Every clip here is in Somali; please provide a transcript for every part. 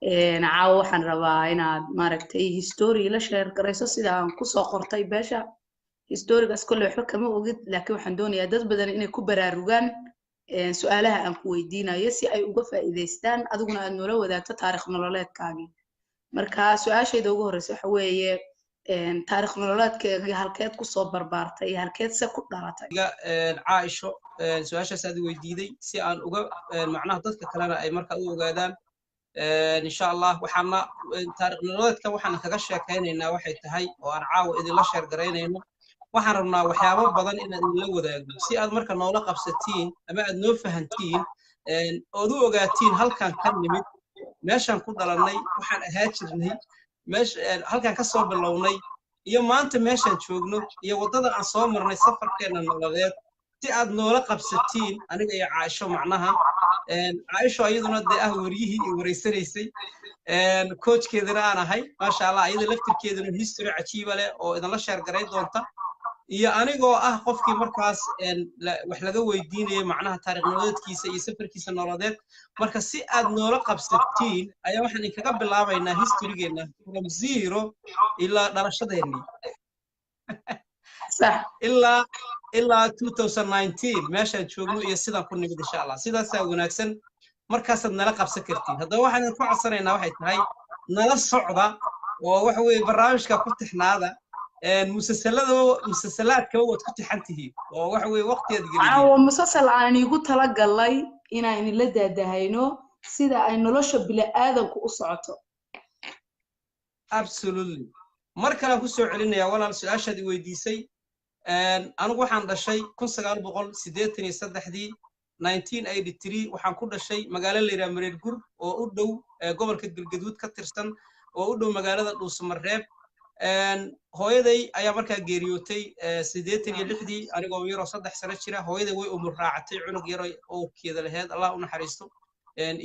caawa waxaan rabaa inaad maaragtay history la share garayso sida aan kusoo qortay beesha historigaas kolley waxba kama ogid laakiin waxaan doonayaa dad badan inay ku baraarugaan su'aalaha aan ku weydiinayo si ay uga faa'iidaystaan adiguna aad noola wadaagto taariikh nololeedkaagii marka su'aashayda ugu horreysa waxa weeye taariikh nololeedkeega halkeed kusoo barbaartay iyo halkeed se ku dhalatay caaisho su'aashaas aad weydiiday si aan uga macnaha dadka kalena ay markaa u ogaadaan insha allah waxaana taariikh nololeedka waxaan kaga sheekaynaynaa waxay tahay oo aan caawa idinla sheer garaynayno waxaan rabnaa waxyaabo badan inaad idinla wadaagno si aad marka noola qabsatiin ama aad noo fahantiin ood u ogaatiin halkan ka nimid meeshaan ku dhalannay waxaan ahaa jirnay halkan ka soo bilownay iyo maanta meeshaan joogno iyo waddada aan soo marnay safarkeenna nololeed si aad noola qabsatiin aniga iyo caaisho macnaha caaisho ayaduna dee ah waryihii iyo waraysanaysay coachkeedana aan ahay maasha allah ayada laftirkeeduna history cajiiba leh oo idinla sheer garay doonta iyo anigoo ah qofkii markaas wax laga weydiinayay macnaha taariikh nololeedkiisa iyo safarkiisa nololeed marka si aad noola qabsatiin ayaa waxaan idinkaga bilaabaynaa historygeena from zero ilaa dhalashadeenii ilaa 2019 meeshaan joogno iyo sidaan ku nimid insha allah sidaasaa wanaagsan markaasaad nala qabsan kartiin haddaba waxaan idinku codsanaynaa waxay tahay nala socda oo waxa weeye barnaamijka ku tixnaada مسلسلات waad ku tixan tihiin oo waxa weeye waqtigeed geliyay مسلسل aan igu tala galay inaan la daadahayno sida ay nolosha bini'aadamku u socoto absolutely markale ku soo celinaya walaal su'aashaadii weydiisay anigu waxaan dhashay 1983 1983 waxaan ku dhashay magaalo la yiraahdo Mareergur oo u dhow gobolka Galgaduud ka tirsan oo u dhow magaalada Dhuusamareeb hooyaday ayaa markaa geeriyootay 86 anigoo yaro 3 sano jira hooyaday way umur raacatay cunug yaro oo keeda lahayd Allah u naxariisto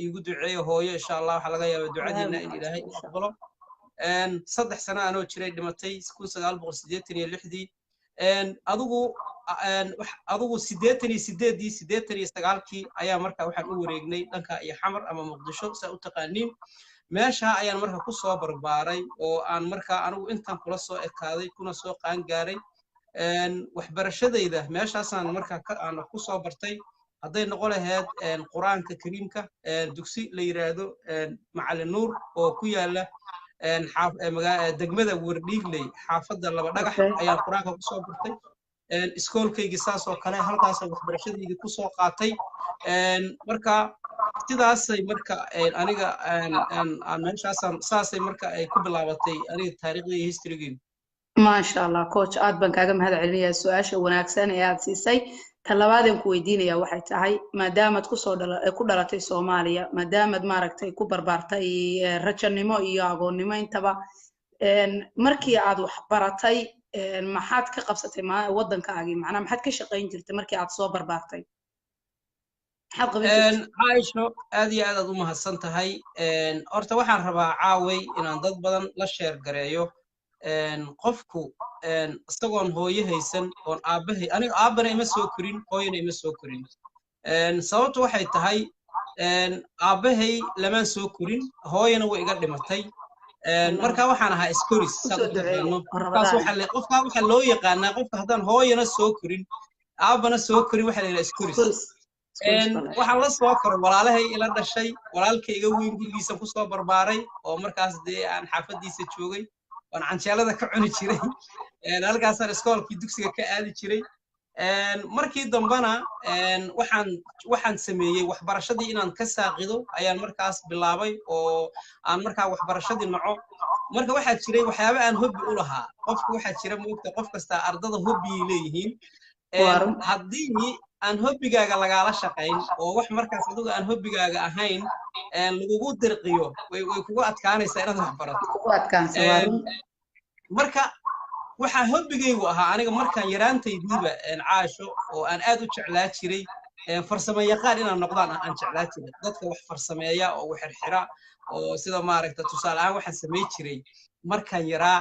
iigu duceeyo hooyo insha Allah waxa laga yaabaa ducadeena in Ilaahay u aqbalo 3 sano anoo jiray dhimatay 1986 adigu 88 ayaa markaa waxaan u wareegnay dhanka iyo xamar ama muqdisho saa u taqaaniin meesha ayaan markaa ku soo barbaaray oo aan markaa anigu intaan kula soo ekaaday kuna soo qaan gaaray waxbarashadayda meeshaasaan markaa aan ku soo bartay hadday noqon lahayd quraanka kariimka dugsi la yiraahdo macallin nuur oo ku yaala degmada Wardhiigley xaafadda laba dhagax ayaan quraanka ku soo bartay iskoolkayga saas oo kale halkaas waxbarashadayda ku soo qaatay marka sidaasay marka aniga aan meeshaasaan saasay marka ay ku bilaabatay aniga taariikhdii historygeena ma sha Allah coach aad baan kaaga mahad celinayaa su'aasha wanaagsan ee aad siisay talabaadeen ku weydiinayaa waxay tahay maadaama ku dhalatay Soomaaliya maadaama maaragtay ku barbaartay rajanimo iyo agoonnimo intaba markii aad wax baratay maxaad ka qabsatay waddankaagii macnaha maxaad ka shaqayn jirtay markii aad soo barbaartay caaisho aad iyo aad u mahadsan tahay horta waxaan rabaa caaway inaan dad badan la sheer gareeyo qofku isagoon hooyo haysan oon aabahay aniga aabana ima soo korin hooyana ima soo korin sababtu waxay tahay aabahay lamaan soo korin hooyana way iga dhimatay marka waxaan ahaa iskoris qofka waxa loo yaqaanaa qofka haddaan hooyana soo korin aabana soo korin waxa la yidhaha iskoris waxaan la soo koray walaalahay ila dhashay walaalkay iga weyn gurigiisa ku soo barbaaray oo markaas dee aan xaafadiisa joogay waan canjeelada ka cuni jiray halkaasaan iskoolkii dugsiga ka aadi jiray markii dambana waxaan sameeyey waxbarashadii inaan ka saaqido ayaan markaas bilaabay oo aan markaa waxbarashadii naco marka waxaa jiray waxyaabo aan hobbi u lahaa qofku waxaa jira moogta qof kasta ardada hobbiyay leeyihiin haddii aan hobbigaaga lagaala shaqayn oo wax markaas adigu aan hobbigaaga ahayn lagugu dirqiyo way kugu adkaanaysaa inaad wax barato marka waxaa hobbigaygu ahaa aniga markaan yaraantaydiiba caasho oo aan aad u jeclaa jiray farsamo yaqaan inaan noqdaan aan jeclaa jiray dadka wax farsameeya oo wax xirxira oo sida maaragta tusaale ahaan waxaan samey jiray markaan yaraa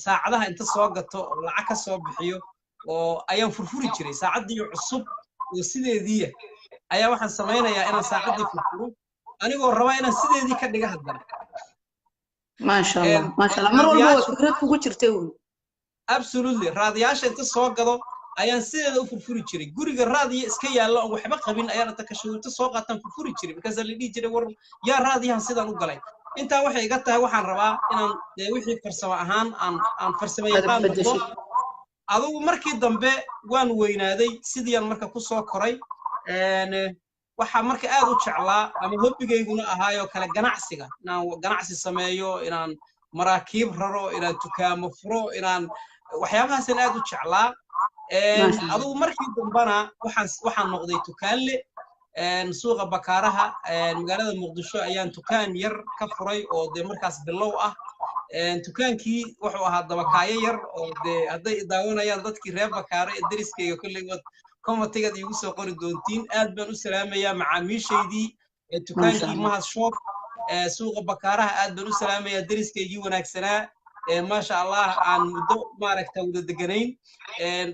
saacadaha inta soo gato oo lacag ka soo bixiyo oo ayaan furfuri jiray saacadii cusub oo sideedii ayaa waxaan samaynayaa inaan saacadii furfuro anigoo raba inaan sideedii ka dhiga haddana ما شاء الله ما شاء الله مر والبا فكرة kugu jirtay absolutely raadiyaasha inta soo gado ayaan sideeda u furfuri jiray guriga raadiya iska yaalo oo waxba qabin ayaan inta ka shuurto soo qaatan furfuri jiray because la dhigi jiray war yaa raadiyahan sidan u galay inta waxay iga tahay waxaan rabaa inaan wixii farsamo ahaan aan farsamo yaqaan noqdo adigu markii dambe waan weynaaday sidii marka ku soo koray waxa marka aad u jeclaa ama hobbigayguna ahaayo kala ganacsiga inaan ganacsi sameeyo inaan maraakiib raro inaan dukaamo furo inaan waxyaabahaas aad u jeclaa adigu markii dambana waxaan noqday dukaanle suuqa bakaaraha magaalada muqdisho ayaan dukaan yar ka furay oo de markaas bilow ah dukaankii wuxuu ahaa dabakaayo yar oo de hadday daawanayaan dadkii reer bakaare ee dariskayga kulligood commentiga igu soo qori doontiin aad baan u salaamayaa macaamiishaydii dukaankii mahad shop suuqa bakaaraha aad baan u salaamayaa dariskaygii wanaagsanaa ما شاء الله عن مدة مارك تود الدجنين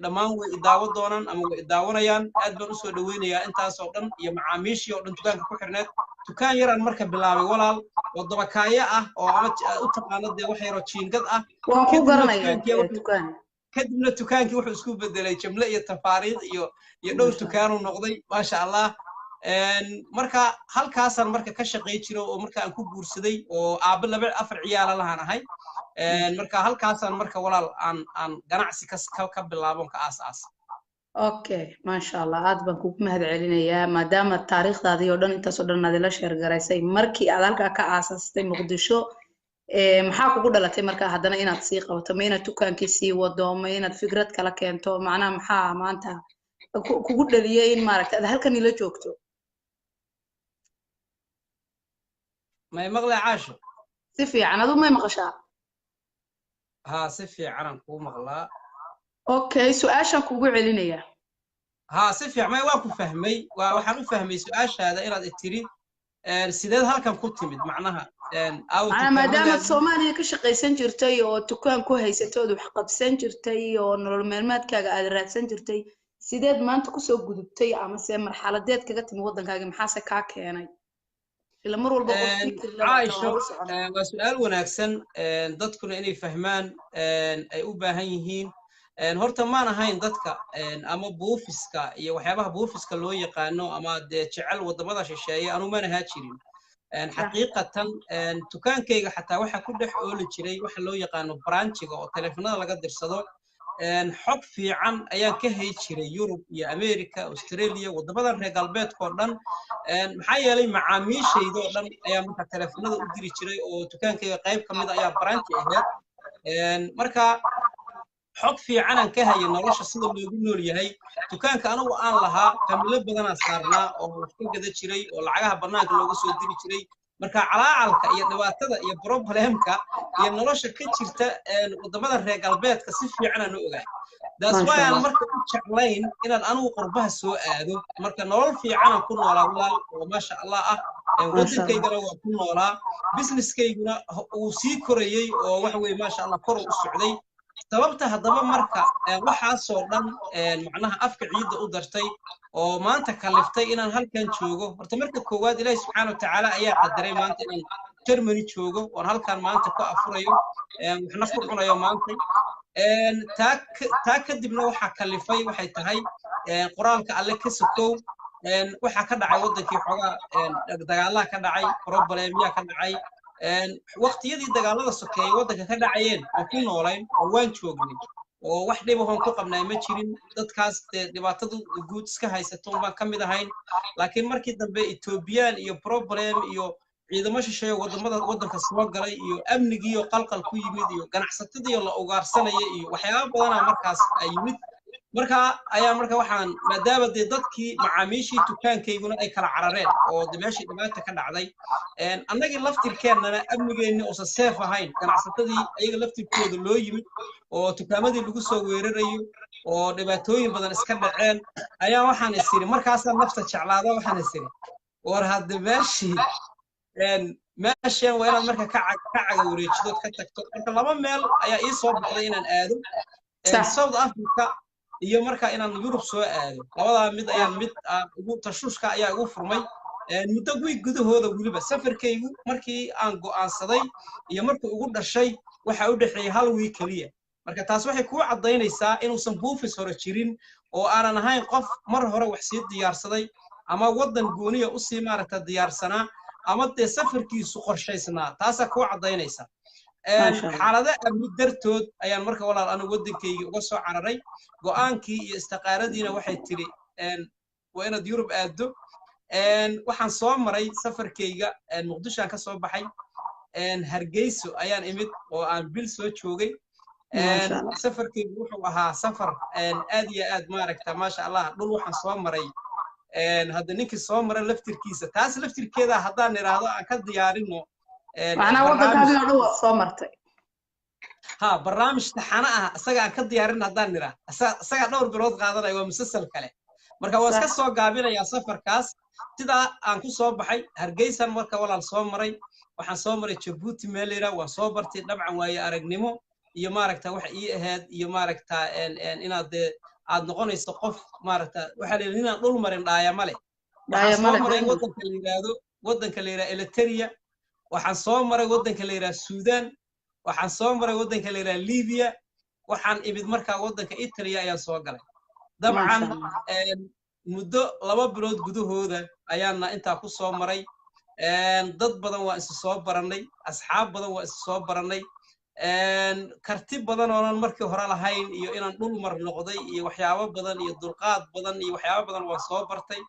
دمان وإداوة دونان أما إداوة يان أدبر أسود دوين يا أنت أصلاً يا معاميش يا أنت كان كحرنات تكان يرى المركب بلاوي ولا والضبكاية أو عمت أتقن الدي وحي رتشين قد وأكو قرني تكان كدمنا تكان كي وحي سكوب بدلي جملة التفاريض يدور تكان ونقضي ما شاء الله marka halkaasaan marka ka shaqeey jiro oo marka aan ku guursaday oo aabba laba afar ciyaal lahaan ahay marka halkaasaan marka walaal aan ganacsi ka bilaabon ka aas okay ma sha Allah aad baan kugu mahad celinayaa maadaama taariikhdaadii oo dhan intaas oo dhan aad la sheer garaysay markii aad halka ka aasastay Muqdisho maxaa kugu dhalatay marka haddana inaad sii qabato ma inaad dukaankii sii wado ma inaad fikrad kala keento macnaha maxaa maanta kugu dhaliyay in maaragtay halkan ila joogto ما يمغلى عاشو سفي عن هذا ما يمغشى ها سفي عن كو مغلى اوكي سؤاشا كوغو علينيا ها سفي ما واكو فهمي وحنو فهمي سؤاش هذا إيراد التري سيداد هالكم كنتمد معناها أو أنا ما دام الصومالي كشقي سنجرتي أو تكون كوهي ستود وحقب سنجرتي أو نورمالمات كاجا أدرات سنجرتي سيداد ما أنت كسو جدبتي أما سير مرحلة ديت كجت موضن كاجا محاسة كاك يعني إلا مرة والبقول عايشة وسؤال وناكسن ضدكم إني فهمان أي أوباهين هرتا ما نهاين ضدك أما بوفسكا يوحيابها بوفسكا لو يقانو أما تشعل وضبضة شيء أنا ما نهاتشيرين حقيقة تكان كيغا حتى وحا كل حول جري وحا لو يقانو برانشيغا أو تليفونات لقدر صدو حق في عن أيام كهي جري يوروب يا أمريكا أستراليا وضبضة رقالبات كوردان محايا لي معاميش يدو أيام مركا تليفونات أدري جري أو تكان كيغا قايب كميدا أيام برانشي أهيد مركا حق في عن كهي نرش الصدق اللي يقولوا لي هي تكان كانوا وآن لها كملة بدنا صارنا أو كل كذا شيء أو العجها برنامج اللي وصل يدري شيء مركا على يا نواتدا يا بروبلمكا يا نرش كتيرتا وضمن الرجال بيت كسيف في عنا نوجا ده سواء مركا شغلين إلى الآن قربها سوء هذا مركا نور في عنا كنا ولا ولا وما شاء الله ودي كي جرا وكنا ولا بزنس كي جرا وسيكوري وحوي ما شاء الله كرو السعودي sababta hadaba marka waxa soo dhan macnaha afka ciida u dartay oo maanta kaliftay inaan halkan joogo horta marka koowaad Ilaahay subhanahu wa ta'ala ayaa qadaray maanta inaan Germany joogo oo halkan maanta ku afurayo waxna ku cunayo maanta taa kadibna waxa kalifay waxay tahay quraanka alle ka sokow waxa ka dhacay wadankii xogaa dagaalaha ka dhacay problemya ka dhacay waqtiyadii dagaalada sokeeyay wadanka ka dhacayeen oo ku noolayn oo waan joognay oo wax dhib ah oo ku qabnay ma jirin dadkaas dhibaatadu guud iska haysato baan kamid ahayn laakiin markii dambe Ethiopian iyo problem iyo ciidamo shisheeye wadanka soo galay iyo amnigi iyo qalqal ku yimid iyo ganacsatadii la ugaarsanayay iyo waxyaabo badan markaas ay yimid marka ayaa marka waxaan maadaama dadkii macaamiishii dukaankayguna ay kala carareen oo meeshii dhibaato ka dhacday annagii laftirkeennana amnigeennii oo safe ahayn ganacsatadii ayaga laftirkooda loo yimid oo dukaamadii lagu soo weerarayo oo dhibaatooyin badan iska dhaceen ayaa waxaan isiri markaasaan nafta jeclaada waxaan isiri war hadda meeshii meeshaan waa inaad marka ka caga wareejidood ka tagto marka laba meel ayaa ii soo baxday inaan aado South Africa iyo marka inaan Europe soo aado labada mid ayaan mid ugu tashuushka ayaa ugu furmay muddo wiig gudahooda weliba safarkaygu markii aan go'aansaday iyo markii ugu dhashay waxa u dhaxeeyay hal wiig kaliya marka taas waxay ku cadaynaysaa inuusan buufis hore jirin oo aanan ahayn qof mar hore wax sii diyaarsaday ama wadan gooniya u sii maaragta diyaarsanaa ama dee safarkiisu qorshaysnaa taasaa ku cadaynaysa xaalada amni dartood ayaan marka walaal anigu waddankaygii uga soo cararay go'aankii iyo istiqaaradiina waxay tiri waa inaad Yurub aado waxaan soo maray safarkayga muqdisho aan ka soo baxay hargeyso ayaan imid oo aan bil soo joogay safarkaygu wuxuu ahaa safar aad iyo aad maaragta maasha Allah dhul waxaan soo maray hadda ninkii soo maray laftirkiisa taas laftirkeeda haddaan iraahdo aan ka diyaarino macnaha waddankaaga oo dhan soo martay ha barnaamij taxana ah asaga aan ka diyaarin haddaan iraahdo asaga dhowr bilood qaadanaya waa musalsal kale marka waa iska soo gaabinayaa safarkaas sidaa aan ku soo baxay hargeysan marka walaal soo maray waxaan soo maray Djibouti meelera waan soo bartay dabcan waaye aragnimo iyo maaragta wax ii ahayd iyo maaragta inaad aad noqonayso qof maaragta waxa la inaan dhul marin dhaaya male waxaan soo maray waddanka la yiraahdo Eritrea waxaan soo maray waddanka la yiraahdo Suudaan waxaan soo maray waddanka la yiraahdo Liibiya waxaan imid markaa waddanka Italy ayaan soo galay dabcan muddo 2 bilood gudahooda ayaana intaa ku soo maray dad badan waa is soo baranay asxaab badan waa is soo baranay karti badan oo aan markii hore lahayn iyo inaan dhul mar noqday iyo waxyaabo badan iyo dulqaad badan iyo waxyaabo badan waa soo bartay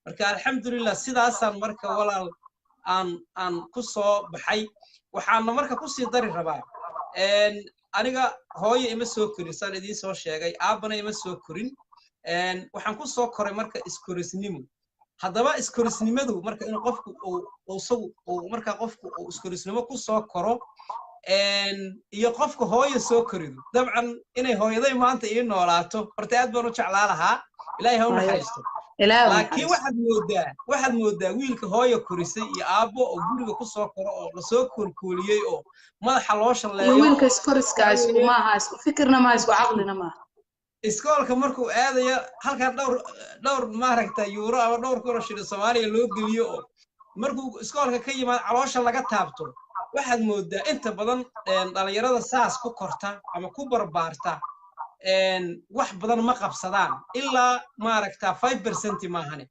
marka alxamdulillah sidaasaan marka walaal aan ku soo baxay waxaan marka ku sii dari rabaa aniga hooyo ima soo korin saan idin soo sheegay aabana ima soo korin waxaan ku soo koray marka iskorisnimo haddaba iskorisnimadu marka in qofku uu marka qofku uu iskorisnimo ku soo koro iyo qofka hooyo soo korido dabcan inay hooyaday maanta ii noolaato horta aad baan u jeclaa lahaa ilaahay ha u naxariisto laakiin waxaad moodaa wiilka hooyo korisay iyo aabbo oo guriga ku soo koro oo la soo koolkooliyey oo madaxa loo shalleeyo wiilka iskoriska isku maaha isku fikirna ma isku caqlina ma iskoolka markuu aadayo halka dhowr maaragta euro ama dhowr kun shilin Soomaaliya loo geliyo oo markuu iskoolka ka yimaado caloosha laga taabto waxaad moodaa inta badan dhalinyarada saas ku korta ama ku barbaarta wax badan ma qabsadaan ilaa maaragta 5% maahane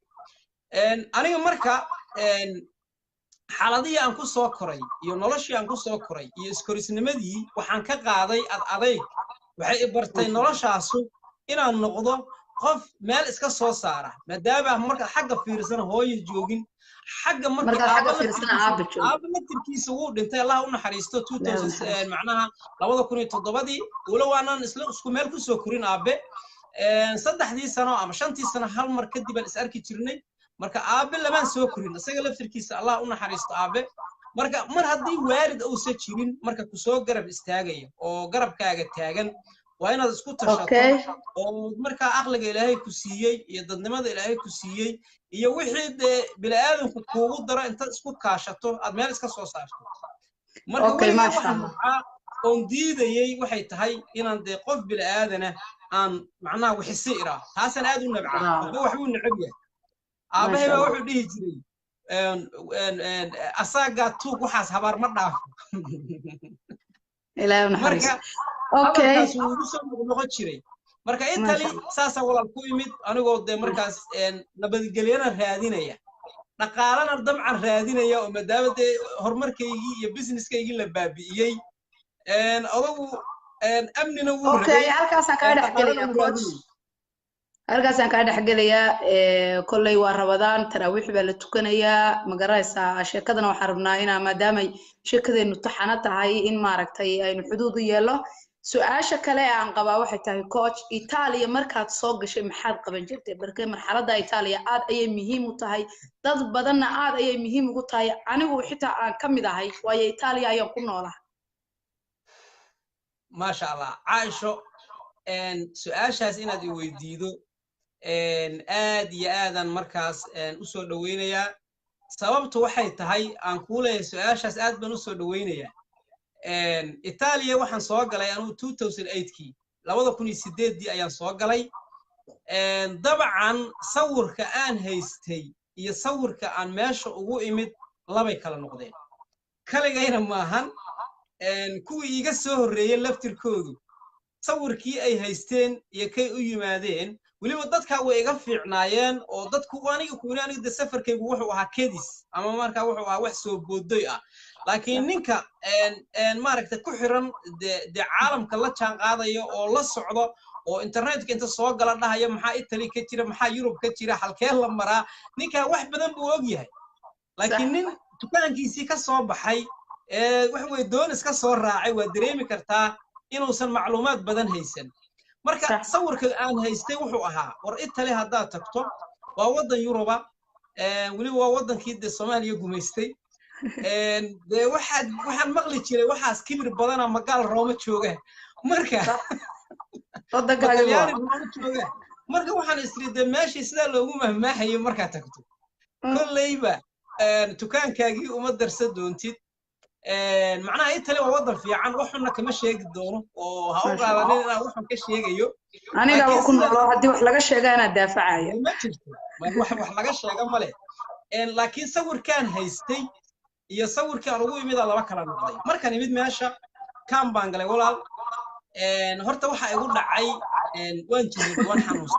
aniga marka xaaladii aan ku soo koray iyo noloshii aan ku soo koray iyo iskorisnimadii waxaan ka qaaday adayg waxay bartay noloshaasu inaan noqdo qof meel iska soo saara maadaama marka xagga fiirsan hooyo joogin xagga marka aaba laftirkiisa wuu dhintay Allah u naxariisto 2000 macnaha 2007 wala waanaan isku meel ku soo korin aabe 3 sano ama 5 sano hal mar kadib aan is arki jirnay marka aabe lamaan soo korin isaga laftirkiisa Allah u naxariisto aabe marka mar haddii waalid uusan jirin marka ku soo garab istaagaya oo garabkaaga taagan waa inaad isku tashato oo marka aqliga Ilaahay ku siiyay iyo dadnimada Ilaahay ku siiyay iyo wixii bilaadanku kuugu daro inta isku kaashato aad meel iska soo saarto marka waxa oo diidayay waxay tahay inaan qof bilaadana aan macnaha wixii ira taasan aad u nabca wax uu nacab yahay aabahay wuxuu dhihi jiray asaga tuug waxaas habar ma dhaafo Ilaahay naxariisto marka Italy saasa walaal ku imid anigoo markaas nabadgelyana raadinaya dhaqaalana dabcan raadinaya oo maadaama horumarkaygii iyo businesskaygii la baabi'iyay odagu amnina wuu rabay halkaasaan ka dhaxgelayaa kolley waa Ramadaan taraawiix baa la tukanayaa magaraysaa sheekadana waxaan rabnaa inaan maadaama sheekadeenu taxana tahay in maaragtay aynu xuduud u yeelo su'aasha kale aan qabaa waxay tahay coach Italia markaad soo gashay maxaad qaban jirtay markay marxaladda Italia aad ayay muhiim u tahay dad badanna aad ayay muhiim ugu tahay anigu xitaa aan ka mid ahay waayo Italia ayaan ku noolahay ma sha Allah Aisho su'aashaas inaad i weydiido aad iyo aadan markaas u soo dhaweynayaa sababtu waxay tahay aan ku leeyahay su'aashaas aad baan u soo dhaweynayaa Italia waxaan soo galay anu 2008kii 2008 ayaan soo galay dabcan sawirka aan haystay iyo sawirka aan meesha ugu imid labay kala noqdeen kaligayna maahan kuwii iga soo horreeyay laftirkoodu sawirkii ay haysteen iyo kay u yimaadeen weliba dadka way iga fiicnaayeen oo dadku aniga de safarkaygu wuxuu ahaa kedis ama markaa wuxuu ahaa wax soo boodoy ah laakiin ninka maaragta ku xiran de caalamka la jaan qaadaya oo la socdo oo internetka inta soo gala dhahaya maxaa Italy ka jira maxaa Yurub ka jira halkee la maraa ninka wax badan buu og yahay laakiin nin dukaankiisii ka soo baxay wax way doon iska soo raacay waa dareemi kartaa inuusan macluumaad badan haysan marka sawirka aan haystay wuxuu ahaa war Italy haddaad tagto waa wadan Yuruba weli waa wadankii de Soomaaliya gumaystay de waxaan maqli jiray waxaas kibir badan ama gaal Rooma jooga marka marka waxaan isriiday meeshii sida loogu mahmaahayo marka tagto kullayba dukaankaagii uma darsan doontid معناها إنت لو وضع في عن وحنا كما شيء دونه وهقول على أنا وحنا كشيء جيو أنا لو كنا الله هدي وحلاقة شيء أنا دافع عيا ما شفت ما وحلاقة شيء ماله لكن صور كان هيستي يصور كان روي ميدا الله بكرة نقضي مر كان يمد ماشى كان بانجلي ولا هرت وحى يقول لعي وين تجي وين حنوصل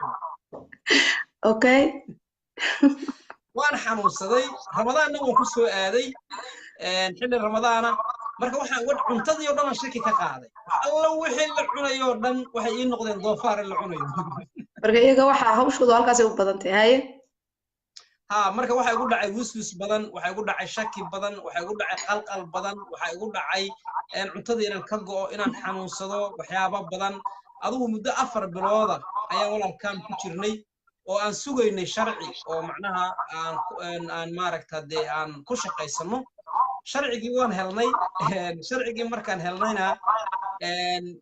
أوكي وين حنوصل رمضان نو كسو آدي xilli ramadaana marka waxaan wad cuntadii oo dhan shaki ka qaaday alla wixii la cunayo oo dhan waxay ii noqdeen doofaar la cunayo marka iyaga waxa hawshoodu halkaas ay u badan tahay marka waxa igu dhacay wiswis badan waxa igu dhacay shaki badan waxa igu dhacay qalqal badan waxa igu dhacay cuntadii inaan ka go'o inaan xanuunsado waxyaabo badan adigu muddo 4 bilooda ayaan walaalkaan ku jirnay oo aan sugaynay sharci oo macnaha aan maaragtay aan ku shaqaysano sharcigii waan helnay sharcigii markaan helnayna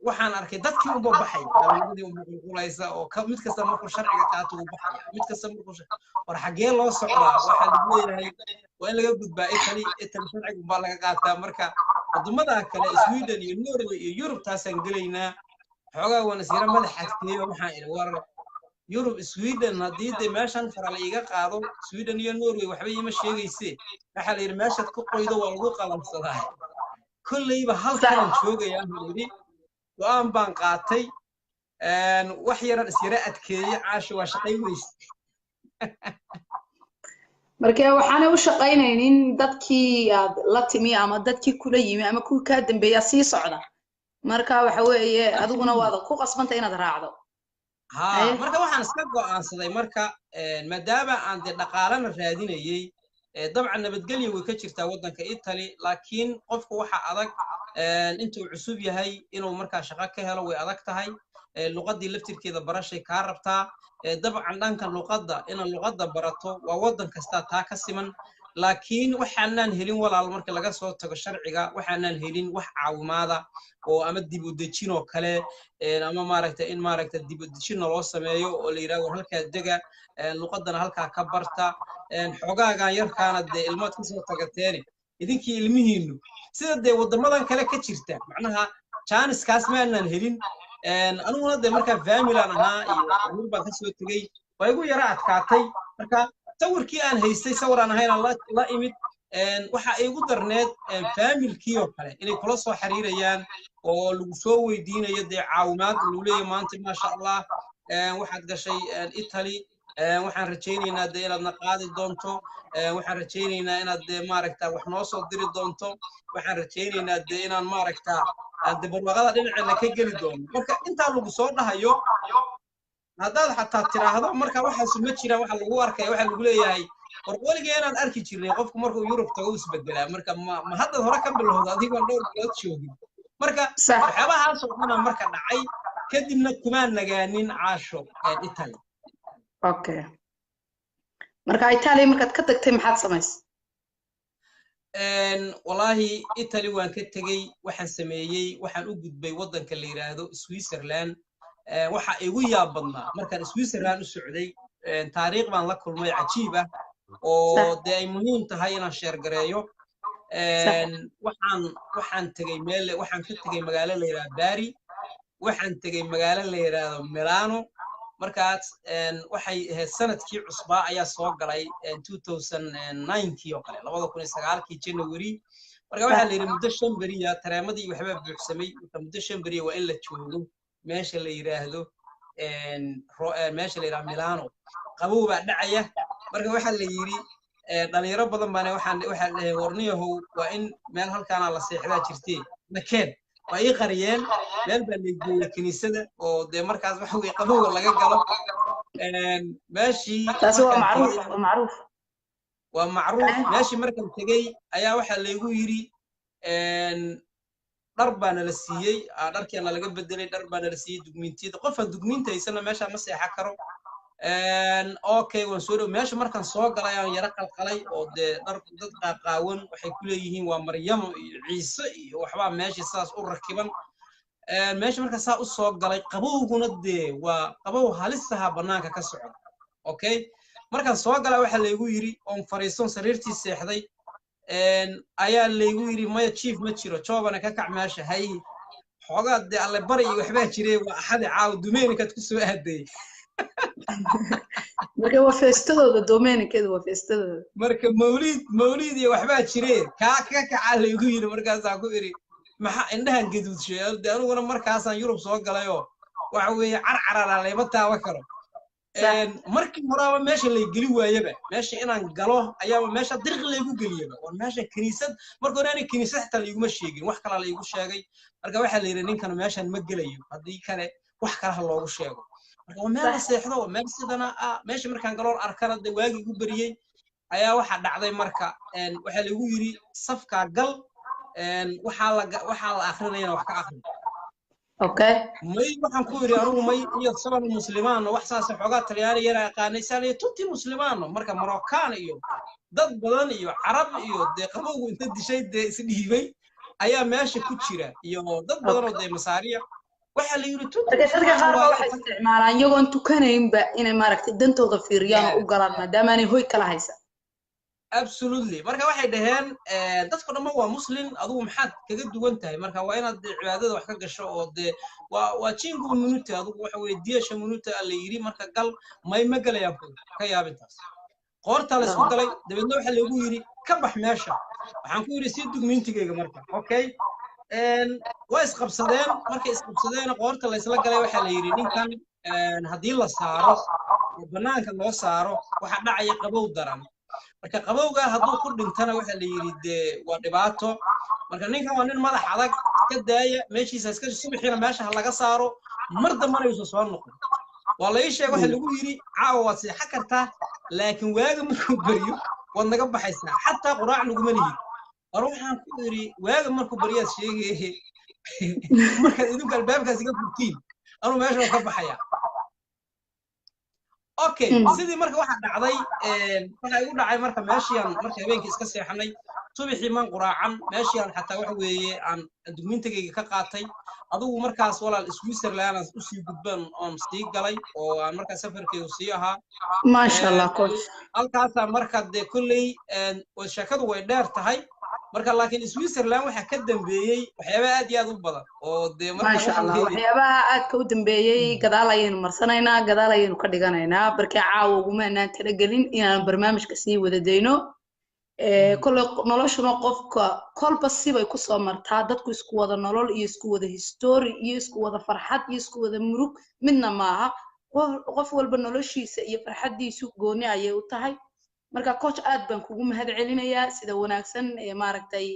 waxaan arkay dadkii u baxay labadii u muuquleysa oo mid kasta markuu sharciga qaato u baxay mid kasta markuu war xagee loo socdaa waxa lagu leeyahay waa in laga gudbaa Italy sharcigu baa laga qaataa marka wadamada kale Sweden iyo Norway iyo Europe taasaan galeynaa xogaa wana sira madax xagtiyo waxaan ila war Europe Sweden hadii de meeshan faral iga qaado Sweden iyo Norway waxba ima sheegaysay waxa la yiri meesha ku qoydo waa lagu qalansaday kullayba halkan joogayaan yiri waan baan qaatay wax yaran isira adkeeyay caasho waa shaqay weys marka waxaan u shaqaynaynin dadkii aad la timi ama dadkii kula yimi ama ku ka dambeeya sii socda marka waxa weeye adiguna waad ku qasbantay inaad raacdo marka waxaan iska go'aansaday marka maadaama aan dhaqaalana raadinayay dabcan nabadgelyo way ka jirtaa wadanka Italy laakiin qofku waxa adag intuu cusub yahay inuu marka shaqo ka helo way adag tahay luqadii laftirkeeda barashay ka rabtaa dabcan dhanka luqadda in luqadda barato waa wadan kasta taa ka siman laakiin waxaanan helin walaal marka laga soo tago sharciga waxaanan helin wax caawimaada oo ama dib u dejin oo kale ama maaragtay dib u dejin loo sameeyo oo la yiraahdo halka dega luqadana halka ka barta xogaagan yarkaana de ilmaad ku soo tagateen idinkii ilmihiinu sida de wadamadan kale ka jirta macnaha chance kaas ma aanan helin anuguna de marka family aan ahaa iyo urba ka soo tagay way igu yara adkaatay marka sawirkii aan haystay sawir aan ahayn la imid waxa ay ugu darneed familkii oo kale inay kula soo xiriirayaan oo lagu soo weydiinayo de caawimaad lagu leeyahay maanta ma sha Allah waxaad gashay Italy waxaan rajaynaynaa de inaad qaadi doonto waxaan rajaynaynaa inaad de maaragtaa wax noo soo diri doonto waxaan rajaynaynaa de inaan maaragtaa de barwaqada dhinaceena ka geli doono marka inta lagu soo dhahayo haddaad xataa tiraahdo marka waxaas ma jiraan waxa lagu arkay waxa lagu leeyahay warqoliga inaan arki jirnay qofku markuu Europe tago isbeddelaa marka ma hadda hore ka bilowdo adigoo dhowr bilood joogin marka waxyaabahaas oo dhan marka dhacay kadibna kuma nagaanin caasho Italy okay marka Italy markaad ka tagtay maxaad samaysay wallahi Italy waan ka tagay waxaan sameeyay waxaan u gudbay wadanka la yiraahdo Switzerland waxa igu yaab badnaa markaan Switzerland u socday taariikh baan la kulmay cajiib ah oo de ay muhiim tahay inaan sheer gareeyo waxaan tagay meel waxaan ka tagay magaalo la yiraahdo Bari waxaan tagay magaalo la yiraahdo Milano markaas waxay ahayd sanadkii cusbaa ayaa soo galay 2009 oo kale 2009 January marka waxaa la yiri muddo 5 beriya tareemadii waxba buuxsamay muddo 5 beriya waa in la joogo meesha la yiraahdo Milano qabow baa dhacaya marka waxaa la yiri dhalinyaro badan baan waxaan dhahay warniyahow waa in meel halkaan la seexdaa jirtay nakeen waa ii qariyeen meel baa la geeyay kiniisada oo de markaas waxa weey qabowga laga galo meeshii taas waa macruuf meeshii markan tagay ayaa waxa laygu yiri dhar baa la siiyay dharkeena laga bedelay dhar baa la siiyay dugmiintida qofan dugmiintaysana meesha ma seexa karo okay waan soo dhaw meesha markan soo galay aan yara qalqalay oo de dhar dad qaaqaawan waxay ku leeyihiin waa Maryamo iyo Ciise iyo waxba meesha saas u rakiban meesha marka saa u soo galay qabowguna de waa qabow halisaha banaanka ka socda okay markan soo galay waxa laygu yiri on fariisan sariirtii seexday ayaa laygu yiri maya chief ma jiro joobana ka kac meesha hay xogaa de alle bari iyo waxba jirey waa axad caaw dumeenkaad ku soo aaday marka waa feestadooda domeenkeedu waa feestadooda marka mawlid iyo waxba jirey ka kaca laygu yiri markaas aan ku iri maxa indhahan gaduudshay anuguna markaasaan Yurub soo galayo waxa weeye carcarala leeba taawa karo markii horaba meesha la geli waayaba meesha inaan galo ayaa meesha dirq laygu geliyaba war meesha kiniisad markii hore aan kiniisad xitaa layguma sheegin wax kale la igu sheegay marka waxa la yiri ninkan meeshan ma gelayo hadii kale wax kale loogu sheego marka meel la seexdo meel sidana meesha markaan galo arkana de waagi ugu bariyay ayaa waxa dhacday marka waxa lagu yiri safka gal waxa la akhrinayna wax ka akhrin okay may waxaan ku yiri anigu may iyo sabab muslimaan wax saas xogaa talyaani yara aqaanaysan iyo tuti muslimaan marka Maroccan iyo dad badan iyo Arab iyo de qabowgu inta dishay de isdhiibay ayaa meesha ku jira iyo dad badan oo de Masaariya waxa la yiri tuti dadka qaar waxay isticmaalaan iyagoon tukanaynba inay maaragtay dantooda fiiriyaan u galaan maadaama ay hoy kala haysan absolutely marka waxay dhaheen dadku dhammaan waa muslim adigu maxaad kaga duwan tahay marka waa inaad cibaadada wax ka gasho oo de waa jingu minuuti adigu waxa weey diyaasha minuuti la yiri marka gal may ma galayaan ka yaabintaas qoorta la isku galay dabadna waxa lagu yiri ka bax meesha waxaan ku yiri si dugmiintigeyga marka okay waa isqabsadeen marka isqabsadeen qoorta la isla galay waxa la yiri ninkan hadii la saaro banaanka loo saaro waxa dhacaya qabow daran marka qabowga hadduu ku dhintana waxa la yiri de waa dhibaato marka ninkan waa nin madax adag ka daaya meeshiisa iska subaxina meesha laga saaro mar dambana uu soo noqdo waa la sheegay waxa lagu yiri caawa waa si xakarta laakiin waaga markuu bariyo wad naga baxaysaa hatta quraac lagu maniyo waxaan ku yiri waaga markuu bariyo sheegay marka idinku albaabkaas iga furtiin anu meesha ka baxaya okay sidii marka waxa dhacday waxa igu dhacay marka meeshiyan marka habeenkii iska seexanay subaxii man quraacan meeshiyan xataa waxa weeye aan dugmiintageyga ka qaatay adigu markaas walaal Switzerland aan u sii gudban oo sii galay oo aan marka safarkeedu sii ahaa ma sha Allah coach halkaas marka de kulley shaqadu way dheer tahay marka laakiin Switzerland waxa ka dambeeyay waxyaabo aad iyo aad u badan oo de marka ma sha Allah waxyaabaha aad ka u dambeeyay gadaal ayaynu marsanaynaa gadaal ayaynu ka dhiganaynaa barkii caawa ugu maanaan tala gelin inaan barnaamijka sii wada deyno kullu noloshuna qofka kolba sibay ku soo martaa dadku isku wada nolol iyo isku wada history iyo isku wada farxad iyo isku wada murug midna maaha qof walba noloshiisa iyo farxadiisu gooni ayay u tahay marka coach aad baan kugu mahad celinayaa sida wanaagsan ee maaragtay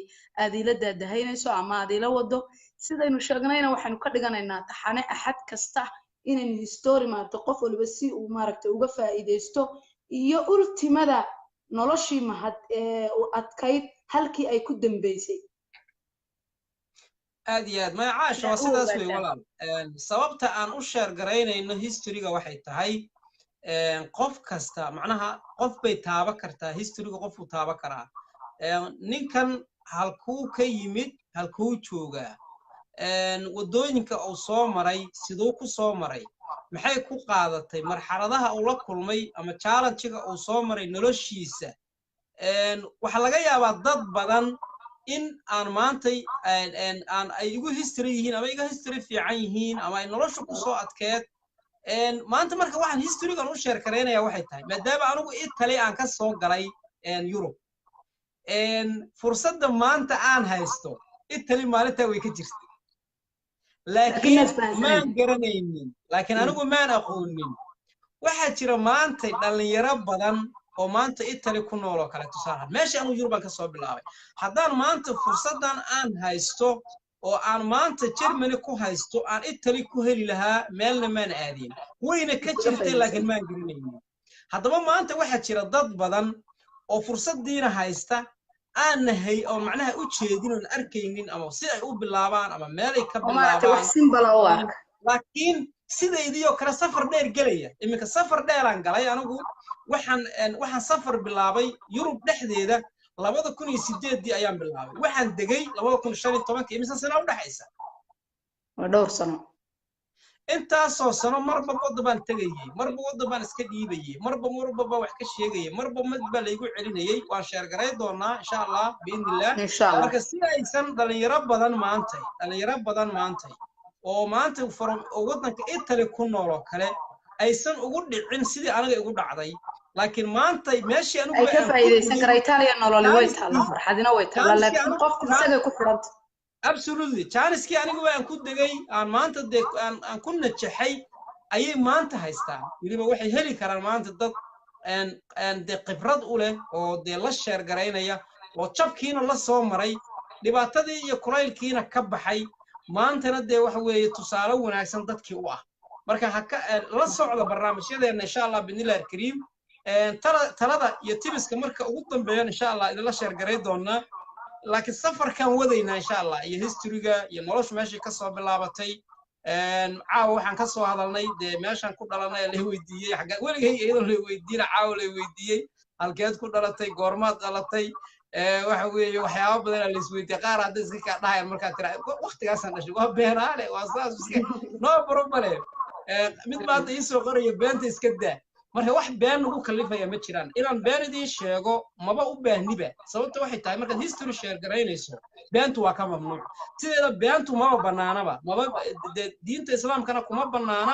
aad ila daadahaynayso ama aad ila wado sidaynu sheegnayna waxaanu ka dhiganaynaa taxane axad kasta inaynu history maaragtay qof walba si uu maaragtay uga faa'iideysto iyo ultimada noloshii mahad ee adkayd halkii ay ku dambeysay aad iyo aad ma caasho sidaas way walaal sababta aan u sheer garaynayno historyga waxay tahay qof kasta macnaha qof bay taaba kartaa historyga qof uu taaba karaa ninkan halkuu ka yimid halkuu joogaa wadooyinka uu soo maray sidoo ku soo maray maxay ku qaadatay marxaladaha uu la kulmay ama challenge-ga uu soo maray noloshiisa waxa laga yaabaa dad badan in aan maantay aan ay igu history yihiin ama iga history fiican yihiin ama ay nolosha ku soo adkeed maanta marka waxaan historygan u share kareynaya waxay tahay maadaama anigu Italy aan ka soo galay Europe fursadda maanta aan haysto Italy maalinta way ka jirtay laakiin maan garanaynin laakiin anigu maan aqoonin waxa jira maanta dhalinyaro badan oo maanta Italy ku nool oo kale tusaale meesha anigu Europe ka soo bilaabay haddaan maanta fursaddan aan haysto oo aan maanta Germany ku haysto aan Italy ku heli lahaa meelna maan aadin wayna ka jirtay laakiin maan garanaynin haddaba maanta waxa jira dad badan oo fursaddiina haysta aan nahay oo macnaha u jeedin oo arkaynin ama si ay u bilaabaan ama meel ay ka bilaabaan laakiin sidaydii oo kale safar dheer galaya iminka safar dheer aan galay anigu waxaan safar bilaabay Yurub dhexdeeda 2008 ayaan bilaabay waxaan degay 2015 imisa sano u dhaxaysa dhowr sano intaasoo sano marba waddan baan tagayay marba waddan baan iska dhiibayay marba wax ka sheegayay marba mid baa la igu celinayay waan share garay doonaa insha Allah biidnillah marka si aysan dhalinyaro badan maantay oo maanta waddanka Italy ku nool oo kale aysan ugu dhicin sidii aniga igu dhacday laakiin maanta meeshii anigu ay ka faa'iideysan kara Italy nolol way taala farxadina way taala laakiin qofku isaga ku xiranta absolutely Janiski anigu waan ku degay aan maanta aan ku najaxay ayay maanta haystaan waliba waxay heli karaan maanta dad de khibrad u leh oo de la share gareynaya oo jabkiina la soo maray dhibaatadii iyo kulaylkiina ka baxay maantana de waxa weeye tusaale wanaagsan dadkii u ah marka la socda barnaamijyadeena insha Allah bidnillaahi kariim talada iyo tibiska marka ugu dambeeyaan insha Allah idin la share garay doonaa laakiin safarkan wadayna insha Allah iyo historyga iyo nolosha meeshii ka soo bilaabatay caawa waxaan ka soo hadalnay de meeshan ku dhalanay la weydiiyay xaga weligay iyadoo la weydiina caawa la weydiiyay halkeed ku dhalatay goormaad dhalatay waxa weeye waxyaabo badan la isweydiiyay qaar hadda iska ka dhahay marka tira waqtigaas aan dhashay waa beeraale waa saas iska no problem mid baad ii soo qorayo beenta iska daa marka wax been ugu kalifaya ma jiraan inaan been idin sheego maba u baahniba sababta waxay tahay marka history share gareynayso beentu waa ka mamnuuc sideeda beentu maba banaanaba maba diinta islaamkana kuma banaana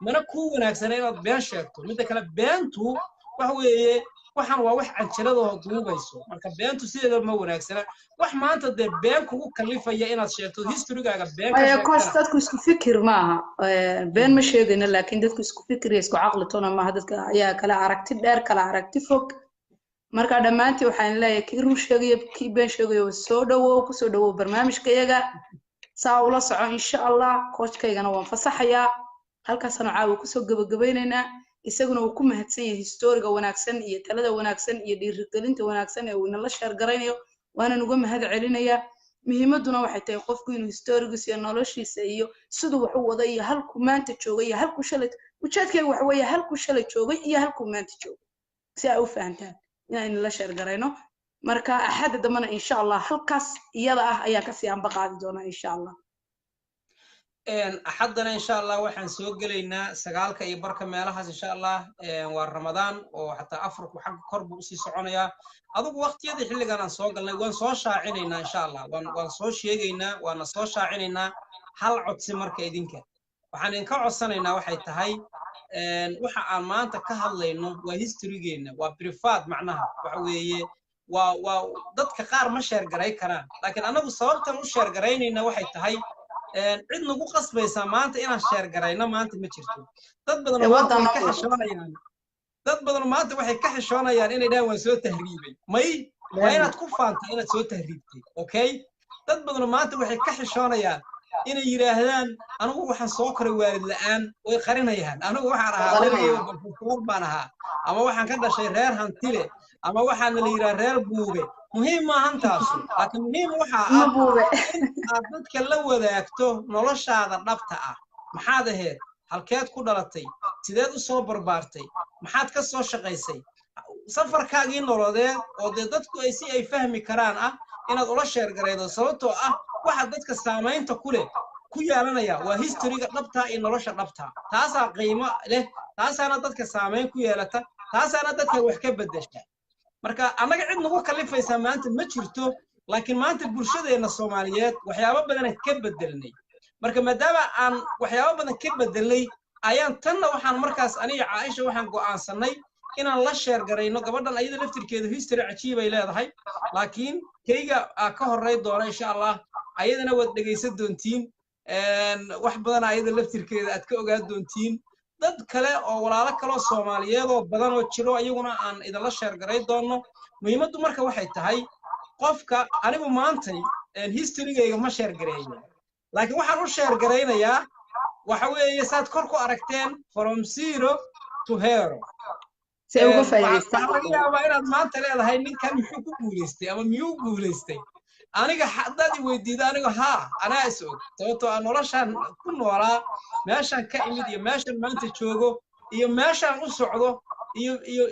mana ku wanaagsan inaad been sheegto mid kale beentu wax weeye waxaan waa wax canjiradoo duubayso marka beentu sideeda ma wanaagsana wax maanta de been kugu kalifaya inaad sheegto historygaaga been ka sheegto ay dadku isku fikir maaha been ma sheegayna laakiin dadku isku fikir iyo isku aqli toona maaha dadka ayaa kala aragti dheer kala aragti fog marka dhamaantii waxaan leeyahay kii run sheegayo kii been sheegayo soo dhawow ku soo dhawow barnaamijkayaga saa ula soco insha Allah coachkaygana waan fasaxayaa halkaas aan caawa ku soo gabagabaynaynaa isaguna uu ku mahadsan yahay historiga wanaagsan iyo talada wanaagsan iyo dhiirigelinta wanaagsan ee uu inala share garaynayo waana uga mahad celinayaa muhiimaduna waxay tahay qofku inuu historigiisa iyo noloshiisa iyo sidoo wax u wada iyo halku maanta joogay iyo halku shalay ujeedkaygu waxa weeye halku shalay joogay iyo halku maanta joogay si ay u fahantaan inaan la share garayno marka axad damana insha Allah halkaas iyada ah ayaa ka sii anba qaadi doona insha Allah axadana insha Allah waxaan soo galeynaa 9 iyo barka meelahaas insha Allah waa Ramadaan oo xataa afarku xaq korbu u sii soconaya adigu waqtiyada xilligan aan soo galnay waan soo shaacinaynaa insha Allah waan soo sheegaynaa waana soo shaacinaynaa hal codsi marka idinka waxaan idinka codsanaynaa waxay tahay waxa aan maanta ka hadlayno waa historygeena waa privat macnaha waxa weeye waa dadka qaar ma share garay karaan laakiin anagu sababtan u share garaynayna waxay tahay cid nagu qasbaysa maanta inaan share garayno maanta ma jirto dad badan maanta waxay ka xishoonayaan inay dhahaan waan soo tahriibay may waa inaad ku faantay inaad soo tahriibtay okay dad badan maanta waxay ka xishoonayaan inay yiraahdaan anigu waxaan soo koray waalid la'aan way qarinayaan anigu waxaan ahaa waalidayga balfuur baan ahaa ama waxaan ka dhashay reer hantile ama waxaan la yiraahdaa reer buube muhiim ma ahantaasu laakiin muhiim waxa ah in aad dadka la wadaagto noloshaada dhabta ah maxaad ahayd halkeed ku dhalatay sideed u soo barbaartay maxaad ka soo shaqaysay safarkaagii nololeed oo dadku ay si ay fahmi karaan ah inaad ula share garaydo sababtoo ah waxa dadka saameynta ku leh ku yeelanaya waa historyga dhabta iyo nolosha dhabta taasaa qiimo leh taasaana dadka saameyn ku yeelata taasaana dadka wax ka bedesha marka anaga cid nagu kalifaysa maanta ma jirto laakiin maanta bulshadeena Soomaaliyeed waxyaabo badan ka bedelnay marka maadaama aan waxyaabo badan ka bedelnay ayaan tanna waxaan markaas aniga Caaisha waxaan go'aansanay inaan la sheer garayno gabadhan ayada laftirkeeda history cajiib ay leedahay laakiin kayga ka horeey doona insha Allah ayadana wad dhageysan doontiin wax badan ayada laftirkeeda aad ka ogaan doontiin dad kale oo walaalo kale oo Soomaaliyeed oo badan oo jiro ayaguna aan idin la sheer garay doono muhiimadu marka waxay tahay qofka anigu maantay historygayga ma sheer gareeyo laakiin waxaan u sheer gareynayaa waxa weeye saad kor ku aragteen from zero to hero si uga faa'iideystaan waa inaad maanta leedahay ninkan muxuu ku guuleystay ama miyuu guuleystay aniga haddaad i weydiido aniga haa anaa is og sababtoo aan noloshaan ku noolaa meeshaan ka imid iyo meeshaan maanta joogo iyo meeshaan u socdo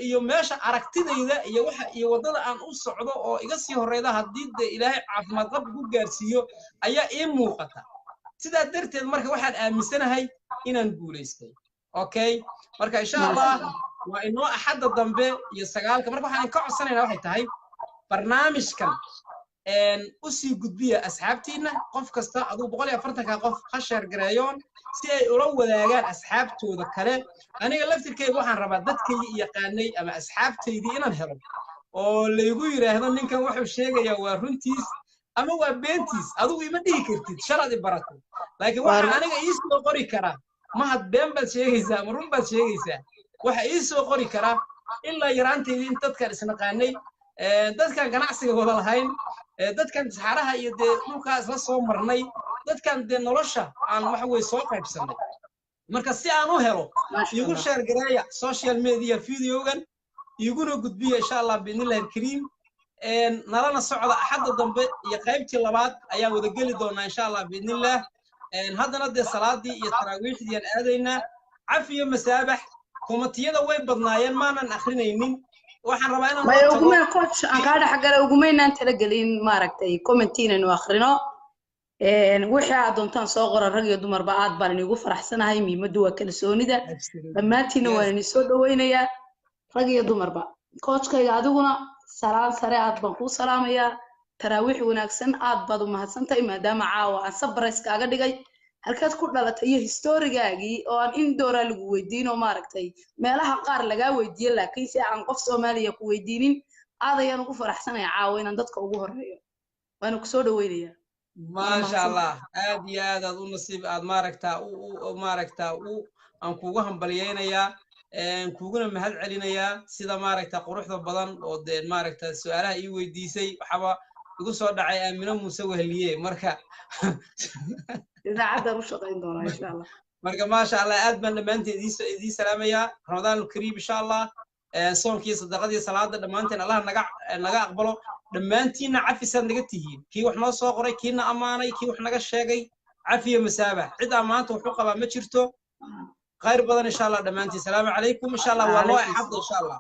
iyo meesha aragtidayda iyo waxa iyo wadada aan u socdo oo iga sii horeyda haddii de ilaahay caafimaad qab ku gaarsiiyo ayaa ii muuqata sidaa darteed marka waxaan aaminsanahay inaan guuleystay okay marka insha Allah waa inoo axadda dambe iyo 9 marka waxaan ka codsanaynaa waxay tahay barnaamijkan u sii gudbiya asxaabtiina qof kasta aduu 140 qof ha sheer gareeyoon si ay ula wadaagaan asxaabtooda kale aniga laftirkeyga waxaan rabaa dadkayga yaqaanay ama asxaabtaydii inaan helo oo laygu yiraahdo ninkan wuxuu sheegayaa waa runtiis ama waa beentiis adigu ima dhihi kartid shalad i barato laakiin waxa aniga ii soo qori kara ma had been baad sheegaysaa ama run baad sheegaysaa waxa ii soo qori kara ilaa yaraanteedii in dadkan isnaqaanay dadkan ganacsiga wada lahayn dadkan saxaraha iyo dhulkaas la soo marnay dadkan nolosha aan wax way soo qaybsanay marka si aan u helo igu share gareeya social media videogan iguna gudbiya insha Allah biidnillahi kariim nalana socda axadda dambe iyo qaybtii labaad ayaa wada geli doonaa insha Allah biidnillah haddana salaadii iyo taraawiixdii aan aadaynaa cafiyo masaabax komitiyada way badnaayeen maanan akhrinaynin waxaan rabaa inaan ma uguma coach aan qaada xagga uguma inaan tala galin maaragtay commentina inuu akhrino wixii aad doontaan soo qoran rag iyo dumarba aad baan igu faraxsanahay miimadu waa kalsoonida dhammaantiina waan idin soo dhaweynayaa rag iyo dumarba coachkayga adiguna salaan sare aad baan kuu salaamayaa taraawiix wanaagsan aad baad u mahadsantahay maadaama caawa aan surprise kaaga dhigay halkaad ku dhalatay iyo historigaagii oo aan in doora lagu weydiin oo maaragtay meelaha qaar laga weydiiyo laakiin si aan qof Soomaaliya ku weydiinin aad ayaan ugu faraxsanahay caawa inaan dadka ugu horeeyo waan ku soo dhaweynayaa ma sha Allah aad iyo aad u nasiib aad maaragtaa aan kuugu hambalyeynaya kuuguna mahad celinayaa sida maaragtaa quruxda badan oo maaragtaa su'aalaha ii weydiisay waxaba igu soo dhacay Aamina Muuse Wehliye marka idaacadda u shaqeyn doona insha Allah marka ma sha Allah aad baan dhamaanteed idii salaamaya Ramadaan kariim insha Allah soonkii sadaqadii salaada dhamaanteen Allah naga aqbalo dhamaantiina cafisan naga tihiin kii wax noo soo qoray kiina amaanay kii wax naga sheegay cafiyo masaabax cid amaanta wuxuu qabaa ma jirto khayr badan insha Allah dhamaantii salaamu calaykum insha Allah waa loo axad insha Allah